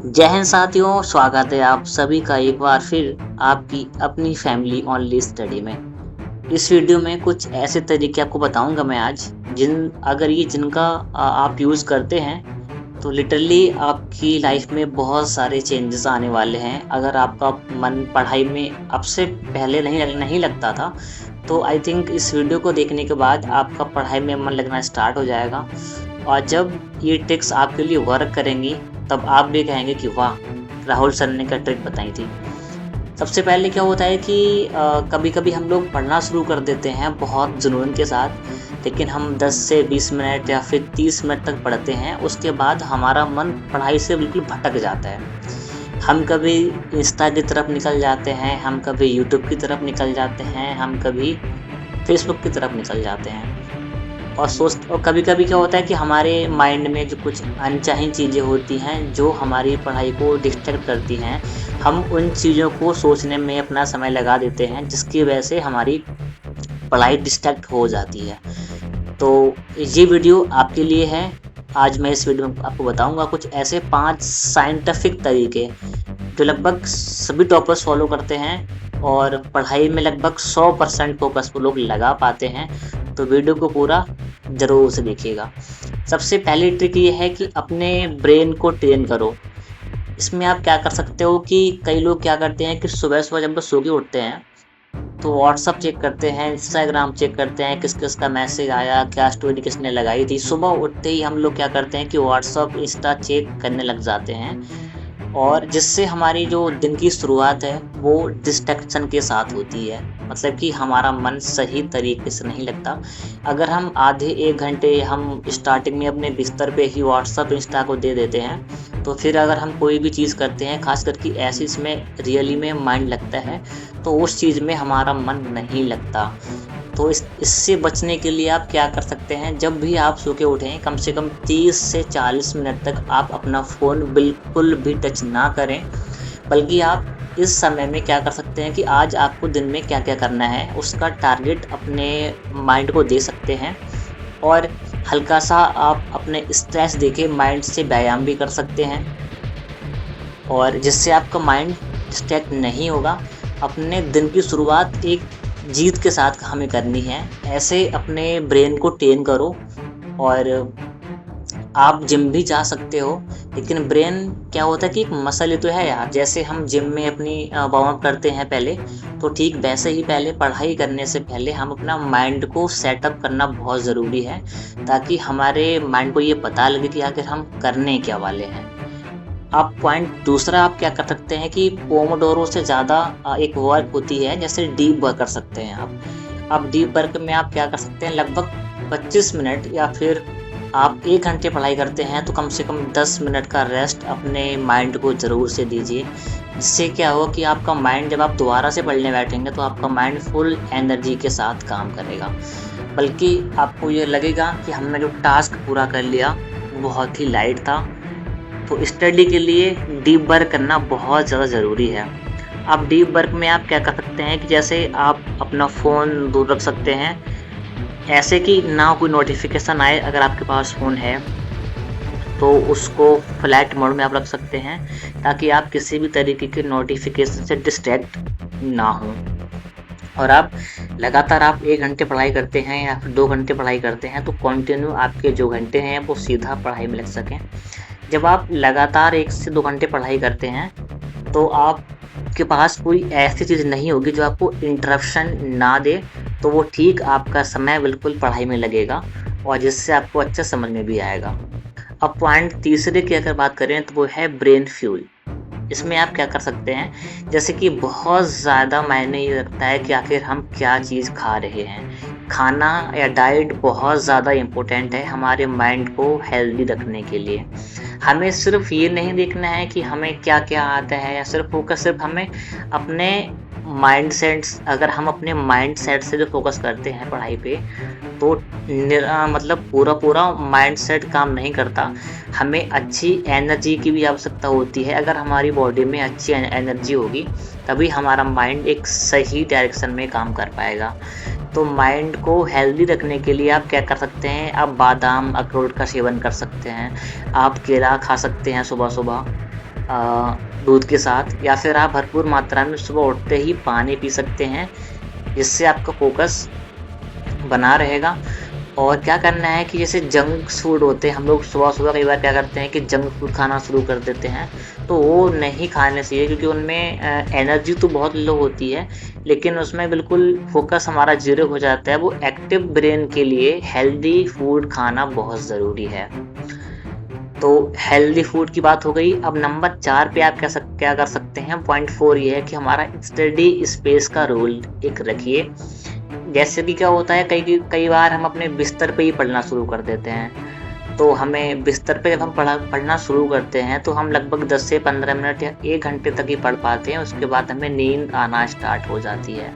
जय हिंद साथियों, स्वागत है आप सभी का एक बार फिर आपकी अपनी फैमिली ओनली स्टडी में। इस वीडियो में कुछ ऐसे तरीके आपको बताऊंगा मैं आज, जिनका आप यूज़ करते हैं तो लिटरली आपकी लाइफ में बहुत सारे चेंजेस आने वाले हैं। अगर आपका मन पढ़ाई में अब से पहले नहीं लगता था, तो आई थिंक इस वीडियो को देखने के बाद आपका पढ़ाई में मन लगना स्टार्ट हो जाएगा। और जब ये ट्रिक्स आपके लिए वर्क करेंगी, तब आप भी कहेंगे कि वाह, राहुल सर ने क्या ट्रिक बताई थी। सबसे पहले क्या होता है कि कभी-कभी हम लोग पढ़ना शुरू कर देते हैं बहुत जुनून के साथ, लेकिन हम 10 से 20 मिनट या फिर 30 मिनट तक पढ़ते हैं। उसके बाद हमारा मन पढ़ाई से बिल्कुल भटक जाता है। हम कभी इंस्टा की तरफ निकल जाते हैं, हम कभी यूट्यूब की तरफ निकल जाते हैं, हम कभी फेसबुक की तरफ निकल जाते हैं। और कभी-कभी क्या होता है कि हमारे माइंड में जो कुछ अनचाही चीज़ें होती हैं, जो हमारी पढ़ाई को डिस्ट्रैक्ट करती हैं, हम उन चीज़ों को सोचने में अपना समय लगा देते हैं, जिसकी वजह से हमारी पढ़ाई डिस्ट्रैक्ट हो जाती है। तो ये वीडियो आपके लिए है। आज मैं इस वीडियो में आपको बताऊँगा कुछ ऐसे 5 साइंटिफिक तरीके, जो लगभग सभी टॉपर्स फॉलो करते हैं और पढ़ाई में लगभग 100% फ़ोकस वो लोग लगा पाते हैं। तो वीडियो को पूरा ज़रूर से देखिएगा। सबसे पहली ट्रिक ये है कि अपने ब्रेन को ट्रेन करो। इसमें आप क्या कर सकते हो कि कई लोग क्या करते हैं कि सुबह-सुबह जब वो सो के उठते हैं, तो व्हाट्सएप चेक करते हैं, इंस्टाग्राम चेक करते हैं, किस-किस का मैसेज आया, क्या स्टोरी किसने लगाई थी। सुबह उठते ही हम लोग क्या करते हैं कि व्हाट्सएप, इंस्टा चेक करने लग जाते हैं, और जिससे हमारी जो दिन की शुरुआत है वो डिस्ट्रैक्शन के साथ होती है। मतलब कि हमारा मन सही तरीके से नहीं लगता। अगर हम आधे 1 घंटे हम स्टार्टिंग में अपने बिस्तर पे ही व्हाट्सएप, इंस्टा को दे देते हैं, तो फिर अगर हम कोई भी चीज़ करते हैं, ख़ास करके ऐसी इसमें रियली में माइंड लगता है, तो उस चीज़ में हमारा मन नहीं लगता। तो इससे बचने के लिए आप क्या कर सकते हैं, जब भी आप सो के उठें, कम से कम 30 से 40 मिनट तक आप अपना फ़ोन बिल्कुल भी टच ना करें। बल्कि आप इस समय में क्या कर सकते हैं कि आज आपको दिन में क्या-क्या करना है, उसका टारगेट अपने माइंड को दे सकते हैं। और हल्का-सा आप अपने स्ट्रेस देके माइंड से व्यायाम भी कर सकते हैं, और जिससे आपका माइंड डिस्ट्रैक्ट नहीं होगा। अपने दिन की शुरुआत एक जीत के साथ हमें करनी है। ऐसे अपने ब्रेन को ट्रेन करो। और आप जिम भी जा सकते हो, लेकिन ब्रेन क्या होता है कि एक मसल ही तो है यार। जैसे हम जिम में अपनी वार्म अप करते हैं पहले, तो ठीक वैसे ही पहले पढ़ाई करने से पहले हम अपना माइंड को सेटअप करना बहुत ज़रूरी है, ताकि हमारे माइंड को ये पता लगे कि आखिर हम करने क्या वाले हैं। आप पॉइंट दूसरा आप क्या कर सकते हैं कि पोमोडोरो से ज़्यादा एक वर्क होती है, जैसे डीप वर्क कर सकते हैं आप। अब डीप वर्क में आप क्या कर सकते हैं, लगभग 25 मिनट या फिर आप 1 घंटे पढ़ाई करते हैं, तो कम से कम 10 मिनट का रेस्ट अपने माइंड को ज़रूर से दीजिए। इससे क्या होगा कि आपका माइंड, जब आप दोबारा से पढ़ने बैठेंगे, तो आपका माइंड फुल एनर्जी के साथ काम करेगा। बल्कि आपको ये लगेगा कि हमने जो टास्क पूरा कर लिया, वो बहुत ही लाइट था। तो स्टडी के लिए डीप वर्क करना बहुत ज़्यादा ज़रूरी है। अब डीप वर्क में आप क्या कर सकते हैं कि जैसे आप अपना फ़ोन दूर रख सकते हैं, ऐसे कि ना कोई नोटिफिकेशन आए। अगर आपके पास फ़ोन है तो उसको फ्लाइट मोड में आप रख सकते हैं, ताकि आप किसी भी तरीके के नोटिफिकेशन से डिस्ट्रैक्ट ना हों। और आप लगातार 1 घंटे पढ़ाई करते हैं या फिर 2 घंटे पढ़ाई करते हैं, तो कंटिन्यू आपके जो घंटे हैं वो सीधा पढ़ाई में लग सकें। जब आप लगातार 1 से 2 घंटे पढ़ाई करते हैं, तो आपके पास कोई ऐसी चीज़ नहीं होगी जो आपको इंटरप्शन ना दे, तो वो ठीक आपका समय बिल्कुल पढ़ाई में लगेगा, और जिससे आपको अच्छा समझ में भी आएगा। अब पॉइंट तीसरे की अगर बात करें, तो वो है ब्रेन फ्यूल। इसमें आप क्या कर सकते हैं, जैसे कि बहुत ज़्यादा मायने ये रखता है कि आखिर हम क्या चीज़ खा रहे हैं। खाना या डाइट बहुत ज़्यादा इम्पोर्टेंट है हमारे माइंड को हेल्दी रखने के लिए। हमें सिर्फ ये नहीं देखना है कि हमें क्या-क्या आता है, या सिर्फ हमें अपने माइंडसेट्स, अगर हम अपने माइंडसेट से जो फ़ोकस करते हैं पढ़ाई पे, तो मतलब पूरा माइंडसेट काम नहीं करता। हमें अच्छी एनर्जी की भी आवश्यकता होती है। अगर हमारी बॉडी में अच्छी एनर्जी होगी, तभी हमारा माइंड एक सही डायरेक्शन में काम कर पाएगा। तो माइंड को हेल्दी रखने के लिए आप क्या कर सकते हैं, आप बादाम, अखरोट का सेवन कर सकते हैं, आप केला खा सकते हैं सुबह-सुबह। दूध के साथ, या फिर आप भरपूर मात्रा में सुबह उठते ही पानी पी सकते हैं, जिससे आपका फ़ोकस बना रहेगा। और क्या करना है कि जैसे जंक फूड होते हैं, हम लोग सुबह-सुबह कई बार क्या करते हैं कि जंक फूड खाना शुरू कर देते हैं, तो वो नहीं खाने चाहिए, क्योंकि उनमें एनर्जी तो बहुत लो होती है, लेकिन उसमें बिल्कुल फ़ोकस हमारा ज़ीरो हो जाता है। वो एक्टिव ब्रेन के लिए हेल्दी फूड खाना बहुत ज़रूरी है। तो हेल्दी फूड की बात हो गई। अब नंबर 4 पे आप क्या कर सकते हैं, पॉइंट 4 ये है कि हमारा स्टडी स्पेस का रूल एक रखिए। जैसे कि क्या होता है, कई बार हम अपने बिस्तर पे ही पढ़ना शुरू कर देते हैं। तो हमें बिस्तर पे जब हम पढ़ना शुरू करते हैं, तो हम लगभग 10 से 15 मिनट या 1 घंटे तक ही पढ़ पाते हैं, उसके बाद हमें नींद आना स्टार्ट हो जाती है।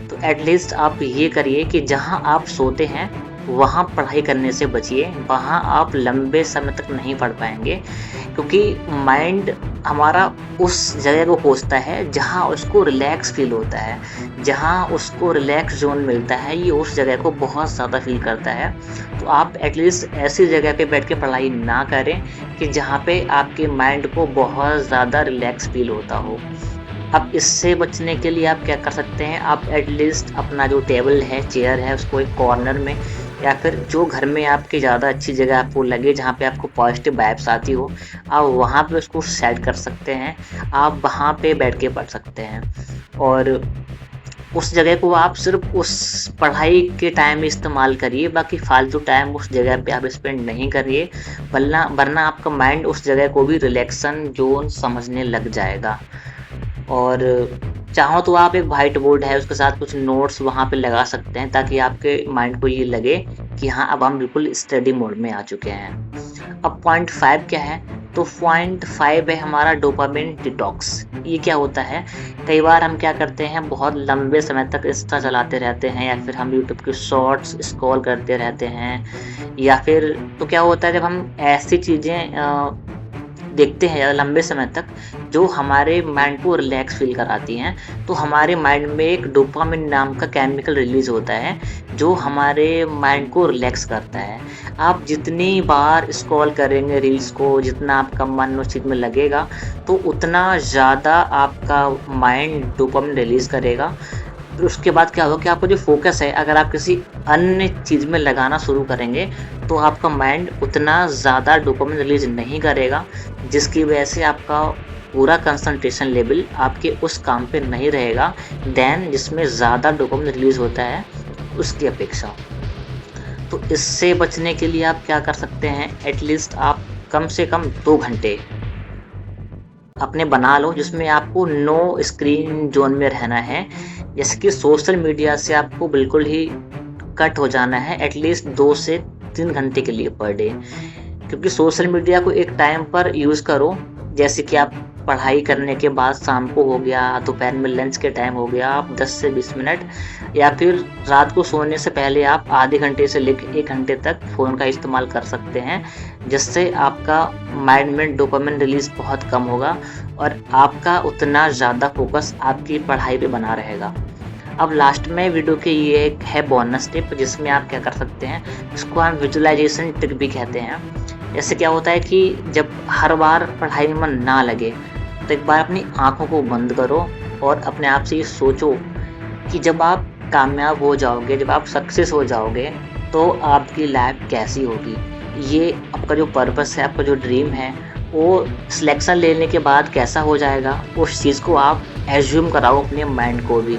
तो एटलीस्ट आप ये करिए कि जहाँ आप सोते हैं वहाँ पढ़ाई करने से बचिए, वहाँ आप लंबे समय तक नहीं पढ़ पाएँगे, क्योंकि माइंड हमारा उस जगह को खोजता है जहाँ उसको रिलैक्स फ़ील होता है, जहाँ उसको रिलैक्स ज़ोन मिलता है, ये उस जगह को बहुत ज़्यादा फ़ील करता है। तो आप एटलीस्ट ऐसी जगह पे बैठ के पढ़ाई ना करें कि जहाँ पे आपके माइंड को बहुत ज़्यादा रिलैक्स फ़ील होता हो। अब इससे बचने के लिए आप क्या कर सकते हैं, आप एटलीस्ट अपना जो टेबल है, चेयर है, उसको एक कॉर्नर में, या फिर जो घर में आपकी ज़्यादा अच्छी जगह आपको लगे, जहाँ पे आपको पॉजिटिव वाइब्स आती हो, आप वहाँ पे उसको सेट कर सकते हैं। आप वहाँ पे बैठ के पढ़ सकते हैं, और उस जगह को आप सिर्फ़ उस पढ़ाई के टाइम में इस्तेमाल करिए, बाकी फ़ालतू टाइम उस जगह पे आप स्पेंड नहीं करिए, वरना आपका माइंड उस जगह को भी रिलैक्सन ज़ोन समझने लग जाएगा। और चाहो तो आप एक व्हाइट बोर्ड है, उसके साथ कुछ नोट्स वहाँ पे लगा सकते हैं, ताकि आपके माइंड को ये लगे कि हाँ, अब हम बिल्कुल स्टडी मोड में आ चुके हैं। अब पॉइंट 5 क्या है, तो पॉइंट 5 है हमारा डोपामिन डिटॉक्स। ये क्या होता है, कई बार हम क्या करते हैं, बहुत लंबे समय तक इंस्टा चलाते रहते हैं, या फिर हम यूट्यूब के शॉर्ट्स स्क्रॉल करते रहते हैं, या फिर तो क्या होता है, जब हम ऐसी चीज़ें देखते हैं लंबे समय तक जो हमारे माइंड को रिलैक्स फ़ील कराती हैं, तो हमारे माइंड में एक डोपामिन नाम का केमिकल रिलीज़ होता है, जो हमारे माइंड को रिलैक्स करता है। आप जितनी बार स्क्रॉल करेंगे रील्स को, जितना आपका मन उस चीज़ में लगेगा, तो उतना ज़्यादा आपका माइंड डोपामिन रिलीज़ करेगा। फिर उसके बाद क्या होगा कि आपका जो फ़ोकस है, अगर आप किसी अन्य चीज़ में लगाना शुरू करेंगे, तो आपका माइंड उतना ज़्यादा डोपामिन रिलीज़ नहीं करेगा, जिसकी वजह से आपका पूरा कंसंट्रेशन लेवल आपके उस काम पे नहीं रहेगा देन जिसमें ज़्यादा डोपामिन रिलीज़ होता है उसकी अपेक्षा। तो इससे बचने के लिए आप क्या कर सकते हैं, एटलीस्ट आप कम से कम 2 घंटे अपने बना लो, जिसमें आपको नो स्क्रीन ज़ोन में रहना है। जैसे कि सोशल मीडिया से आपको बिल्कुल ही कट हो जाना है, एटलीस्ट 2 से 3 घंटे के लिए पर डे। क्योंकि सोशल मीडिया को एक टाइम पर यूज़ करो, जैसे कि आप पढ़ाई करने के बाद शाम को हो गया, दोपहर में लंच के टाइम हो गया, आप 10 से 20 मिनट, या फिर रात को सोने से पहले आप आधे घंटे से लेकर 1 घंटे तक फ़ोन का इस्तेमाल कर सकते हैं, जिससे आपका माइंड में डोपामिन रिलीज़ बहुत कम होगा और आपका उतना ज़्यादा फोकस आपकी पढ़ाई पे बना रहेगा। अब लास्ट में वीडियो के ये एक है बोनस टिप, जिसमें आप क्या कर सकते हैं, इसको हम विजुअलाइजेशन ट्रिक भी कहते हैं। जैसे क्या होता है कि जब हर बार पढ़ाई में मन ना लगे, तो एक बार अपनी आँखों को बंद करो और अपने आप से ये सोचो कि जब आप कामयाब हो जाओगे, जब आप सक्सेस हो जाओगे, तो आपकी लाइफ कैसी होगी। ये आपका जो पर्पस है, आपका जो ड्रीम है, वो सिलेक्शन लेने के बाद कैसा हो जाएगा, उस चीज़ को आप एज्यूम कराओ अपने माइंड को भी,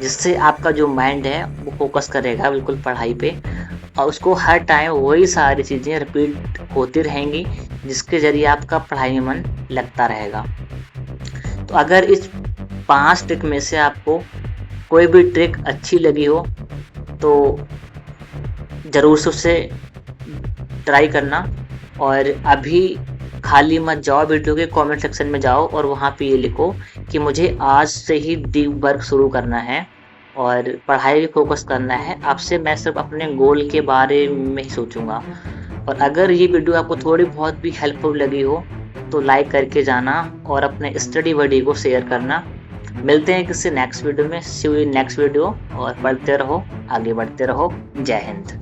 जिससे आपका जो माइंड है वो फोकस करेगा बिल्कुल पढ़ाई पे, और उसको हर टाइम वही सारी चीज़ें रिपीट होती रहेंगी, जिसके ज़रिए आपका पढ़ाई में मन लगता रहेगा। तो अगर इस 5 ट्रिक में से आपको कोई भी ट्रिक अच्छी लगी हो, तो ज़रूर से उसे ट्राई करना। और अभी खाली मत जाओ, वीडियो के कमेंट सेक्शन में जाओ और वहाँ पे ये लिखो कि मुझे आज से ही डीप वर्क शुरू करना है और पढ़ाई पे फोकस करना है। आपसे मैं सिर्फ अपने गोल के बारे में ही सोचूंगा। और अगर ये वीडियो आपको थोड़ी बहुत भी हेल्पफुल लगी हो, तो लाइक करके जाना और अपने स्टडी बडी को शेयर करना। मिलते हैं किसी नेक्स्ट वीडियो में। सी यू इन नेक्स्ट वीडियो, और पढ़ते रहो, आगे बढ़ते रहो। जय हिंद।